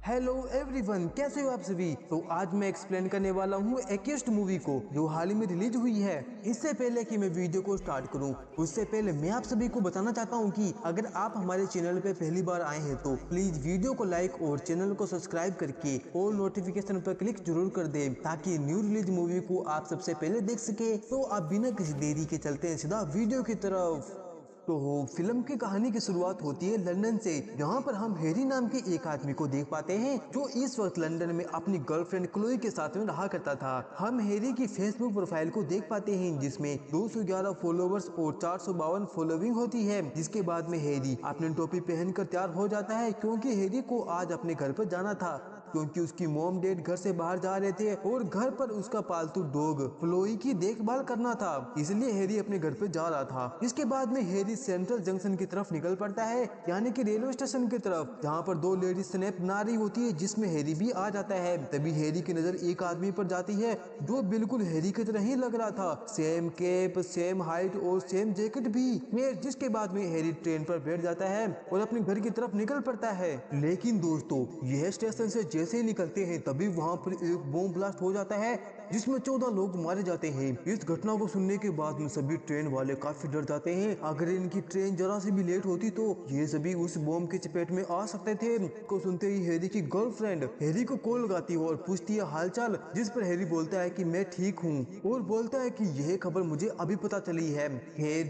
Hello everyone, कैसे हो आप सभी। तो आज मैं एक्सप्लेन करने वाला हूँ एकेस्ट मूवी को जो हाल ही में रिलीज हुई है। इससे पहले कि मैं वीडियो को स्टार्ट करूँ उससे पहले मैं आप सभी को बताना चाहता हूँ कि अगर आप हमारे चैनल पे पहली बार आए हैं तो प्लीज वीडियो को लाइक और चैनल को सब्सक्राइब करके और नोटिफिकेशन पर क्लिक जरूर कर दे ताकि न्यू रिलीज मूवी को आप सबसे पहले देख सके। तो आप बिना किसी देरी के चलते हैं सीधा वीडियो की तरफ। तो फिल्म की कहानी की शुरुआत होती है लंदन से, जहाँ पर हम हैरी नाम के एक आदमी को देख पाते हैं जो इस वक्त लंदन में अपनी गर्लफ्रेंड क्लोई के साथ में रहा करता था। हम हैरी की फेसबुक प्रोफाइल को देख पाते हैं जिसमें 211 फॉलोवर्स और 452 फॉलोइंग होती है। जिसके बाद में हैरी अपनी टोपी पहनकर तैयार हो जाता है क्योंकि हैरी को आज अपने घर पर जाना था, क्योंकि उसकी मॉम डैड घर से बाहर जा रहे थे और घर पर उसका पालतू डॉग फ्लोई की देखभाल करना था, इसलिए हैरी अपने घर पे जा रहा था। इसके बाद में हैरी सेंट्रल जंक्शन की तरफ निकल पड़ता है, यानी कि रेलवे स्टेशन की तरफ, जहाँ पर दो लेडीज स्नैप बना रही होती है जिसमें हैरी भी आ जाता है। तभी हैरी की नजर एक आदमी पर जाती है जो बिल्कुल हैरी की तरह ही लग रहा था, सेम कैप, सेम हाइट और सेम जैकेट भी। जिसके बाद में हैरी ट्रेन पर बैठ जाता है और अपने घर की तरफ निकल पड़ता है। लेकिन दोस्तों, यह स्टेशन से जैसे ही निकलते हैं तभी वहाँ पर एक बॉम्ब ब्लास्ट हो जाता है जिसमें 14 लोग मारे जाते हैं। इस घटना को सुनने के बाद में सभी ट्रेन वाले काफी डर जाते हैं, अगर इनकी ट्रेन जरा से भी लेट होती तो ये सभी उस बॉम्ब के चपेट में आ सकते थे। को सुनते ही हैरी की गर्लफ्रेंड हैरी को कॉल लगाती है और पूछती है हालचाल, जिस पर हैरी बोलता है कि मैं ठीक हूँ और बोलता है कि यह खबर मुझे अभी पता चली है।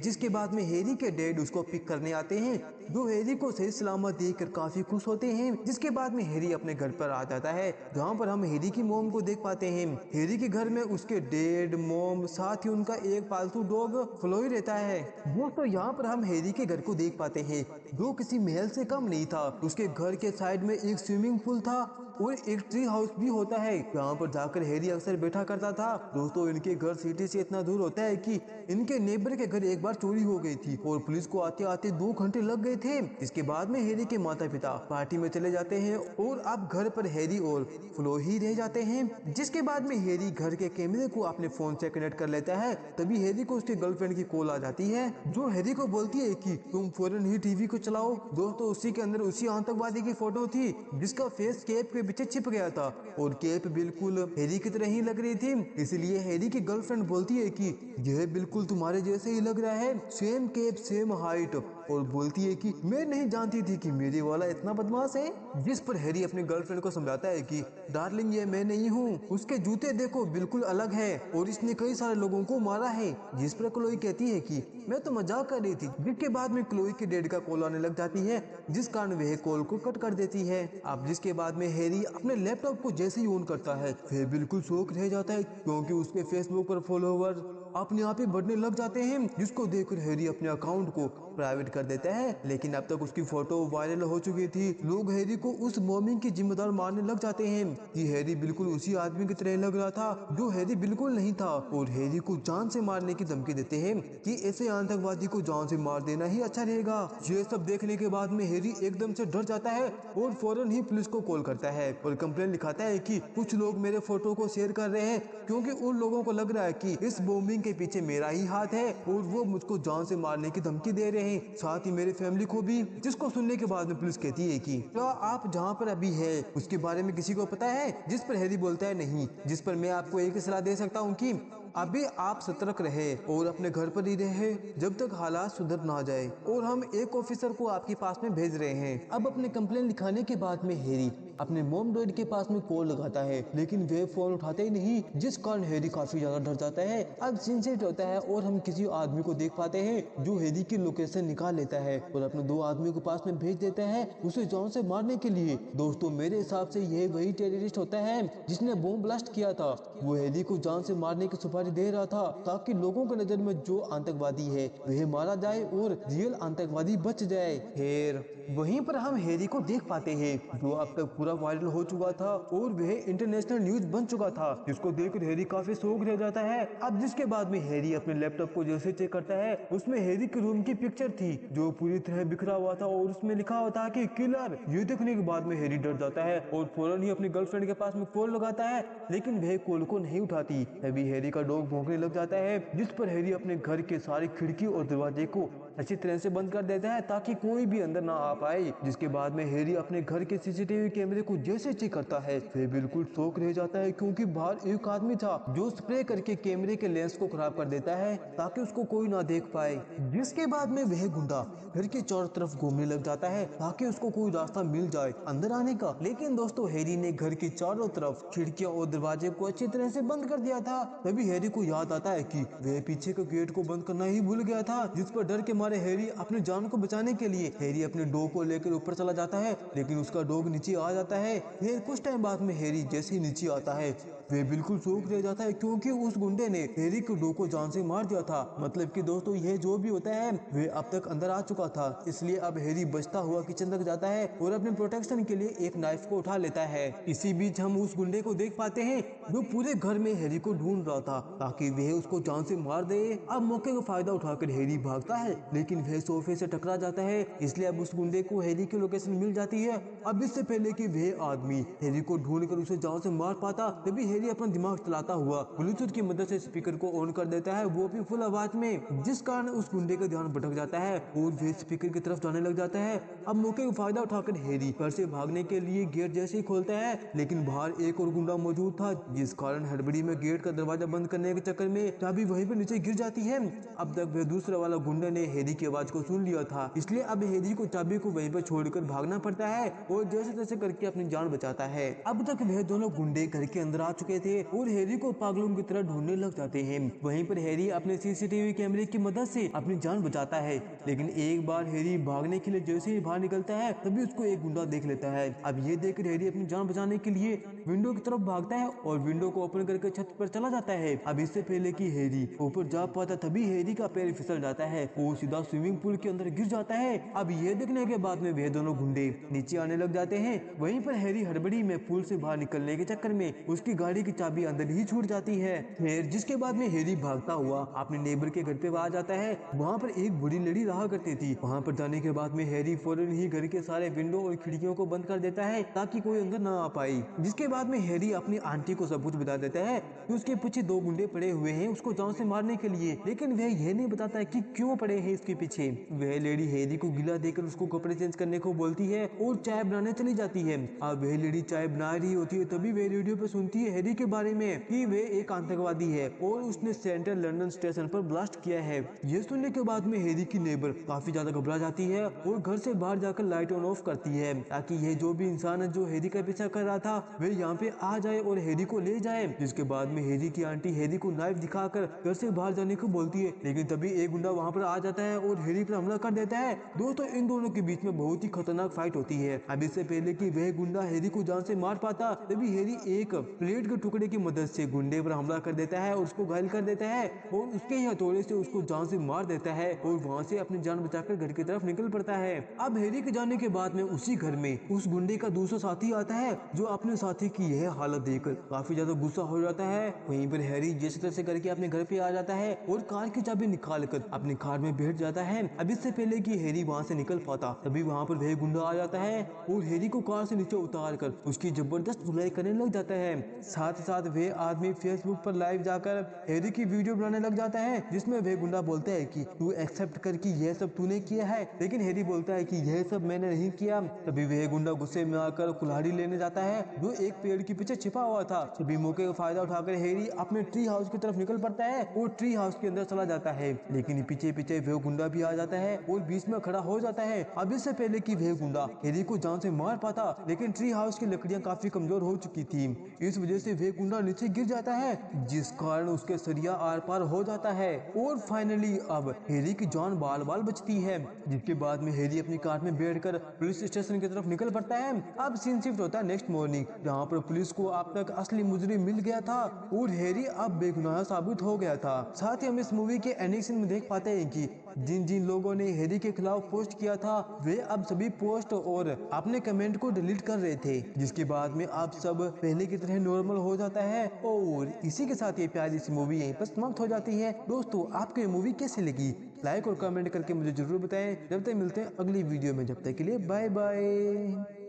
जिसके बाद में हैरी के डैड उसको पिक करने आते हैं जो हैरी को सही सलामत देखकर काफी खुश होते हैं। जिसके बाद में हैरी अपने घर पर आ जाता है जहाँ पर हम हैरी की मोम को देख पाते हैं। हैरी के घर में उसके डैड, मोम, साथ ही उनका एक पालतू डॉग फ्लोई रहता है। दोस्तों, यहाँ पर हम हैरी के घर को देख पाते हैं जो किसी महल से कम नहीं था। उसके घर के साइड में एक स्विमिंग पूल था और एक ट्री हाउस भी होता है जहाँ पर जाकर हैरी अक्सर बैठा करता था। दोस्तों, इनके घर सिटी से इतना दूर होता है कि इनके नेबर के घर एक बार चोरी हो गई थी और पुलिस को आते आते 2 घंटे लग गए थे। इसके बाद में हैरी के माता पिता पार्टी में चले जाते हैं और अब घर पर हैरी और फ्लो ही रह जाते हैं। जिसके बाद में हैरी घर के कैमरे को अपने फोन से कनेक्ट कर लेता है। तभी हैरी को उसकी गर्लफ्रेंड की कॉल आ जाती है जो हैरी को बोलती है कि तुम फौरन ही टीवी को चलाओ। दोस्तों, उसी के अंदर उसी आतंकवादी की फोटो थी जिसका फेस कैप के पीछे छिप गया था और कैप बिल्कुल हैरी की तरह ही लग रही थी। इसलिए हैरी की गर्लफ्रेंड बोलती है कि यह बिल्कुल तुम्हारे जैसे ही लग रहा है, सेम कैप सेम हाइट, और बोलती है कि मैं नहीं जानती थी कि मेरे वाला इतना बदमाश है। जिस पर हैरी अपनी गर्लफ्रेंड को समझाता है कि डार्लिंग, ये मैं नहीं हूँ, उसके जूते देखो बिल्कुल अलग है और इसने कई सारे लोगों को मारा है। जिस पर क्लोई कहती है कि मैं तो मजाक कर रही थी। जिसके बाद में क्लोई के डैड का कॉल आने लग जाती है जिस कारण वह कॉल को कट कर देती है। अब जिसके बाद में हैरी अपने लैपटॉप को जैसे ही ऑन करता है वह बिल्कुल शॉक रह जाता है क्योंकि उसके फेसबुक पर फॉलोवर अपने आप ही बढ़ने लग जाते हैं, जिसको देखकर हैरी अपने अकाउंट को प्राइवेट कर देता है। लेकिन अब तक उसकी फोटो वायरल हो चुकी थी। लोग हैरी को उस बॉम्बिंग की जिम्मेदार मानने लग जाते हैं कि हैरी बिल्कुल उसी आदमी की तरह लग रहा था जो हैरी बिल्कुल नहीं था, और हैरी को जान से मारने की धमकी देते हैं कि ऐसे आतंकवादी को जान से मार देना ही अच्छा रहेगा। ये सब देखने के बाद में हैरी एकदम से डर जाता है और फौरन ही पुलिस को कॉल करता है और कंप्लेन लिखाता है कि कुछ लोग मेरे फोटो को शेयर कर रहे हैं क्योंकि उन लोगों को लग रहा है कि इस बॉम्बिंग के पीछे मेरा ही हाथ है और वो मुझको जान से मारने की धमकी दे रहे हैं, साथ ही मेरी फैमिली को भी। जिसको सुनने के बाद में पुलिस कहती है कि क्या आप जहाँ पर अभी है उसके बारे में किसी को पता है? जिस पर हैरी बोलता है नहीं। जिस पर मैं आपको एक ही सलाह दे सकता हूँ कि अभी आप सतर्क रहे और अपने घर पर ही रहे जब तक हालात सुधर ना जाए, और हम एक ऑफिसर को आपके पास में भेज रहे हैं। अब अपने कंप्लेन लिखाने के बाद में हैरी अपने मॉम डैड के पास में कॉल लगाता है लेकिन वे फोन उठाते ही नहीं, जिस कारण हैरी काफी ज्यादा डर जाता है। अब सीन सेट होता है और हम किसी आदमी को देख पाते हैं जो हैरी की लोकेशन निकाल लेता है और अपने 2 आदमियों के पास में भेज देता है उसे जान से मारने के लिए। दोस्तों, मेरे हिसाब से यह वही टेररिस्ट होता है जिसने बॉम्ब ब्लास्ट किया था। वो हैरी को जान से मारने की सुपारी दे रहा था ताकि लोगों की नजर में जो आतंकवादी है वह मारा जाए और रियल आतंकवादी बच जाए। फिर वहीं पर हम हैरी को देख पाते हैं जो अब तक पूरा वायरल हो चुका था और वह इंटरनेशनल न्यूज बन चुका था, जिसको देखकर हैरी काफी शौक रह जाता है। अब जिसके बाद में हैरी अपने लैपटॉप को जैसे चेक करता है उसमें हैरी के रूम की पिक्चर थी जो पूरी तरह बिखरा हुआ था और उसमें लिखा हुआ था कि किलर। ये देखने के बाद में हैरी डर जाता है और फौरन ही अपनी गर्लफ्रेंड के पास में कॉल लगाता है लेकिन वह कॉल को नहीं उठाती। तभी हैरी का डॉग भौंकने लग जाता है जिस पर हैरी अपने घर के सारी खिड़की और दरवाजे को अच्छी तरह से बंद कर देता है ताकि कोई भी अंदर ना आ पाए। जिसके बाद में हैरी अपने घर के सीसीटीवी कैमरे को जैसे चेक करता है वह बिल्कुल शॉक रह जाता है, क्योंकि बाहर एक आदमी था जो स्प्रे करके कैमरे के लेंस को खराब कर देता है ताकि उसको कोई ना देख पाए। जिसके बाद में वह गुंडा घर के चारों तरफ घूमने लग जाता है ताकि उसको कोई रास्ता मिल जाए अंदर आने का। लेकिन दोस्तों हैरी ने घर की चारों तरफ खिड़कियां और दरवाजे को अच्छी तरह से बंद कर दिया था। तभी हैरी को याद आता है कि वह पीछे के गेट को बंद करना ही भूल गया था, जिस पर डर के मारे हैरी अपनी जान को बचाने के लिए हैरी अपने डॉग को लेकर ऊपर चला जाता है, लेकिन उसका डॉग नीचे आ जाता है। फिर कुछ टाइम बाद में हैरी जैसे ही नीचे आता है वह बिल्कुल शॉक रह जाता है, क्योंकि उस गुंडे ने हैरी के डॉग को जान से मार दिया था। मतलब कि दोस्तों यह जो भी होता है वह अब तक अंदर आ चुका था, इसलिए अब हैरी बचता हुआ किचन तक जाता है और अपने प्रोटेक्शन के लिए एक नाइफ को उठा लेता है। इसी बीच हम उस गुंडे को देख पाते हैं जो पूरे घर में हैरी को ढूंढ रहा था ताकि वह उसको जान से मार दे। अब मौके का फायदा उठाकर हैरी भागता है, लेकिन वह सोफे से टकरा जाता है, इसलिए अब उस गुंडे को हैरी की लोकेशन मिल जाती है। अब इससे पहले कि वह आदमी हैरी को ढूंढकर उसे जान से मार पाता, तभी हैरी अपना दिमाग चलाता हुआ ब्लूटूथ की मदद से स्पीकर को ऑन कर देता है, वो भी फुल आवाज में, जिस कारण उस गुंडे का ध्यान भटक जाता है और वह स्पीकर की तरफ जाने लग जाता है। अब मौके का फायदा उठाकर हैरी घर से भागने के लिए गेट जैसे ही खोलता है, लेकिन बाहर एक और गुंडा मौजूद था, जिस कारण हड़बड़ी में गेट का दरवाजा बंद करने के चक्कर में चाबी वहीं पर नीचे गिर जाती है। अब तक वह दूसरा वाला गुंडा ने हैरी की आवाज को सुन लिया था, इसलिए अब हैरी को चाबी को वहीं पर छोड़कर भागना पड़ता है और जैसे तैसे करके अपनी जान बचाता है। अब तक वह दोनों गुंडे घर के अंदर आ चुके थे और हैरी को पागलों की तरह ढूंढने लग जाते हैं। वहीं पर हैरी अपने सीसीटीवी कैमरे की मदद से अपनी जान बचाता है, लेकिन एक बार हैरी भागने के लिए जैसे ही बाहर निकलता है तभी उसको एक गुंडा देख लेता है। अब ये देखकर हैरी अपनी जान बचाने के लिए विंडो की तरफ भागता है और विंडो को ओपन करके छत पर चला जाता है। अब इससे पहले कि हैरी ऊपर जा पाता तभी हैरी का पैर फिसल जाता है और सीधा स्विमिंग पूल के अंदर गिर जाता है। अब ये देखने के बाद में वे दोनों गुंडे नीचे आने लग जाते हैं। वहीं पर हैरी हड़बड़ी में पूल से बाहर निकलने के चक्कर में उसकी गाड़ी की चाबी अंदर ही छूट जाती है। फिर जिसके बाद में हैरी भागता हुआ अपने नेबर के घर पे आ जाता है। वहाँ पर एक बूढ़ी लड़ी रहा करती थी। वहाँ पर जाने के बाद में हैरी फौरन ही घर के सारे विंडो और खिड़कियों को बंद कर देता है ताकि कोई अंदर ना आ पाए। जिसके बाद में हैरी अपनी आंटी को सब कुछ बता देता है कि उसके पीछे दो गुंडे पड़े हुए हैं उसको जान से मारने के लिए, लेकिन वह यह नहीं बताता है कि क्यों पड़े हैं इसके पीछे। वह लेडी हैरी को गिला देकर उसको कपड़े चेंज करने को बोलती है और चाय बनाने चली जाती है। अब वह लेडी चाय बना रही होती है तभी वह रेडियो पे सुनती है हैरी के बारे में कि वह एक आतंकवादी है और उसने सेंट्रल लंदन स्टेशन पर ब्लास्ट किया है। ये सुनने के बाद में हैरी की नेबर काफी ज्यादा घबरा जाती है और घर से बाहर जाकर लाइट ऑन ऑफ करती है ताकि ये जो भी इंसान है जो हैरी का पीछा कर रहा था वह यहाँ पे आ जाए और हैरी को ले जाए। जिसके बाद में हैरी की आंटी हैरी को नाइफ दिखाकर घर से बाहर जाने को बोलती है, लेकिन तभी एक गुंडा वहाँ पर आ जाता है और हैरी पर हमला कर देता है। दोस्तों इन दोनों के बीच में बहुत ही खतरनाक फाइट होती है। अब इससे पहले कि वह गुंडा हैरी को जान से मार पाता तभी हैरी एक प्लेट के टुकड़े की मदद से गुंडे पर हमला कर देता है और उसको घायल कर देता है और उसके ही हथौड़े से उसको जान से मार देता है और वहाँ से अपनी जान बचाकर घर की तरफ निकल पड़ता है। अब हैरी के जाने के बाद में उसी घर में उस गुंडे का दूसरा साथी आता है जो अपने साथी की यह हालत देखकर काफी ज्यादा गुस्सा हो जाता है। वहीं पर हैरी जैसे तैसे करके अपने घर पे आ जाता है और कार की चाबी निकाल कर अपनी कार में बैठ जाता है। अब इससे पहले कि हैरी वहाँ से निकल पाता तभी वहाँ पर वह गुंडा आ जाता है और हैरी को कार से नीचे उतार कर उसकी जबरदस्त धुलाई करने लग जाता है। साथ ही साथ वह आदमी फेसबुक पर लाइव जाकर हैरी की वीडियो बनाने लग जाता है जिसमें वह गुंडा बोलता है कि तू एक्सेप्ट कर कि यह सब तूने किया है, लेकिन हैरी बोलता है कि यह सब मैंने नहीं किया। तभी वह गुंडा गुस्से में आकर कुल्हाड़ी लेने जाता है जो एक पेड़ के पीछे छिपा हुआ था। तभी मौके का फायदा उठाकर हैरी अपने ट्री हाउस की तरफ निकल पड़ता है और ट्री हाउस के अंदर चला जाता है, लेकिन पीछे पीछे वह गुंडा भी आ जाता है और बीच में खड़ा हो जाता है। अब इससे पहले कि वह गुंडा हैरी को जान से मार पाता, लेकिन ट्री हाउस की लकड़ियां काफी कमजोर हो चुकी थी, इस वजह से वह गुंडा नीचे गिर जाता है जिस कारण उसके सरिया आर पार हो जाता है और फाइनली अब हैरी की जान बाल बाल बचती है। जिसके बाद में हैरी अपनी कार में बैठकर पुलिस स्टेशन की तरफ निकल पड़ता है। अब सीन शिफ्ट होता है नेक्स्ट मॉर्निंग जहाँ पर पुलिस को अब तक असली मुजरिम मिल गया था और हैरी अब बेगुनाह साबित हो गया था। साथ ही हम इस मूवी के एंडिंग सीन में देख पाते हैं कि जिन जिन लोगों ने हैरी के खिलाफ पोस्ट किया था वे अब सभी पोस्ट और अपने कमेंट को डिलीट कर रहे थे, जिसके बाद में आप सब पहले की तरह नॉर्मल हो जाता है। और इसी के साथ ये प्यारी सी मूवी यहीं पर समाप्त हो जाती है। दोस्तों आपको ये मूवी कैसी लगी लाइक और कमेंट करके मुझे जरूर बताएं। जब तक मिलते हैं अगली वीडियो में, जब तक के लिए बाय बाय।